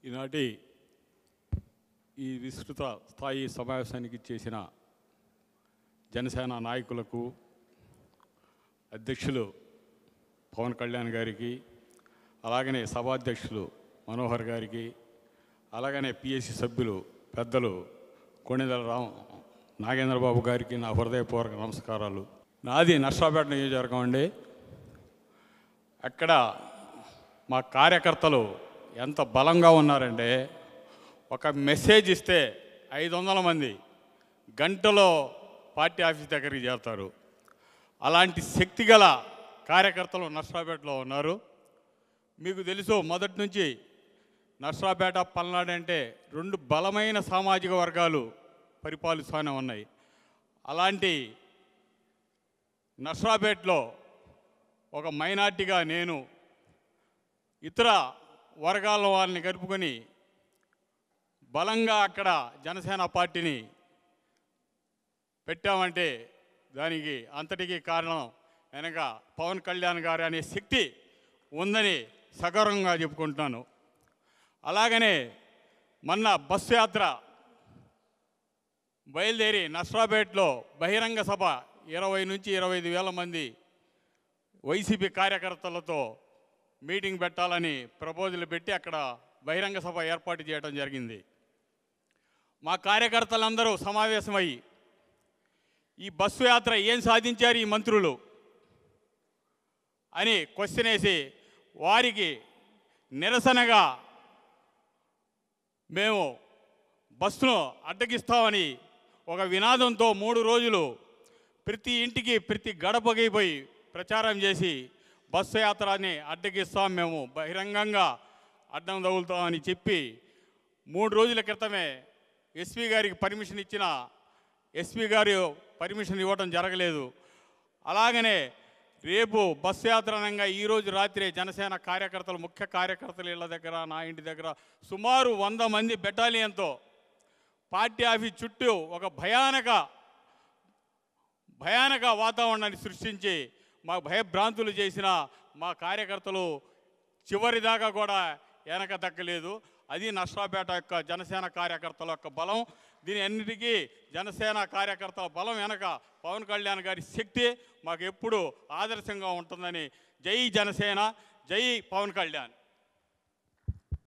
ఈనాటి ఈ విస్తృత స్థాయి సమావేశానికి చేసిన జనసేన నాయకులకు, అధ్యక్షులు పవన్ కళ్యాణ్ గారికి, అలాగనే సభాధ్యక్షులు మనోహర్ గారికి, అలాగనే పిఎస్సి సభ్యులు పెద్దలు కొణిదెల నాగేంద్రబాబు గారికి నా హృదయపూర్వక నమస్కారాలు. నాది నర్సాపేట నియోజకవర్గం అండి. అక్కడ మా కార్యకర్తలు ఎంత బలంగా ఉన్నారంటే, ఒక మెసేజ్ ఇస్తే 500 మంది గంటలో పార్టీ ఆఫీస్ దగ్గరికి చేరుతారు. అలాంటి శక్తిగల కార్యకర్తలు నర్సాపేటలో ఉన్నారు. మీకు తెలుసు, మొదటి నుంచి నర్సాపేట, పల్నాడు అంటే 2 బలమైన సామాజిక వర్గాలు పరిపాలిస్తూనే ఉన్నాయి. అలాంటి నర్సాపేటలో ఒక మైనార్టీగా నేను ఇతర వర్గాల వారిని కలుపుకొని బలంగా అక్కడ జనసేన పార్టీని పెట్టామంటే దానికి అంతటికీ కారణం వెనక పవన్ కళ్యాణ్ గారు అనే శక్తి ఉందని సగర్వంగా చెప్పుకుంటున్నాను. అలాగనే మొన్న బస్సు యాత్ర బయలుదేరి నర్సాపేటలో బహిరంగ సభ 20 నుంచి 25 వేల మంది వైసీపీ కార్యకర్తలతో మీటింగ్ పెట్టాలని ప్రపోజల్ పెట్టి అక్కడ బహిరంగ సభ ఏర్పాటు చేయడం జరిగింది. మా కార్యకర్తలందరూ సమావేశమై ఈ బస్సు యాత్ర ఏం సాధించారు ఈ మంత్రులు అని క్వశ్చన్ వేసి వారికి నిరసనగా మేము బస్సును అడ్డగిస్తామని ఒక వినాదంతో 3 రోజులు ప్రతి ఇంటికి, ప్రతి గడపకి పోయి ప్రచారం చేసి బస్సు యాత్రని అడ్డగిస్తాం, మేము బహిరంగంగా అడ్డం తగులుతామని చెప్పి 3 రోజుల క్రితమే ఎస్పీ గారికి పర్మిషన్ ఇచ్చిన ఎస్పీ గారు పర్మిషన్ ఇవ్వడం జరగలేదు. అలాగనే రేపు బస్సు యాత్రనంగా ఈరోజు రాత్రి జనసేన కార్యకర్తలు, ముఖ్య కార్యకర్తలు ఇళ్ళ దగ్గర, నా ఇంటి దగ్గర సుమారు 100 మంది బెటాలియన్తో పార్టీ ఆఫీస్ చుట్టూ ఒక భయానక వాతావరణాన్ని సృష్టించి మా భయభ్రాంతులు చేసిన మా కార్యకర్తలు చివరిదాకా కూడా వెనక దక్కలేదు. అది నర్సాపేట యొక్క జనసేన కార్యకర్తల యొక్క బలం. దీని అన్నిటికీ జనసేన కార్యకర్తల బలం వెనక పవన్ కళ్యాణ్ గారి శక్తి మాకు ఎప్పుడు ఆదర్శంగా ఉంటుందని. జై జనసేన, జై పవన్ కళ్యాణ్.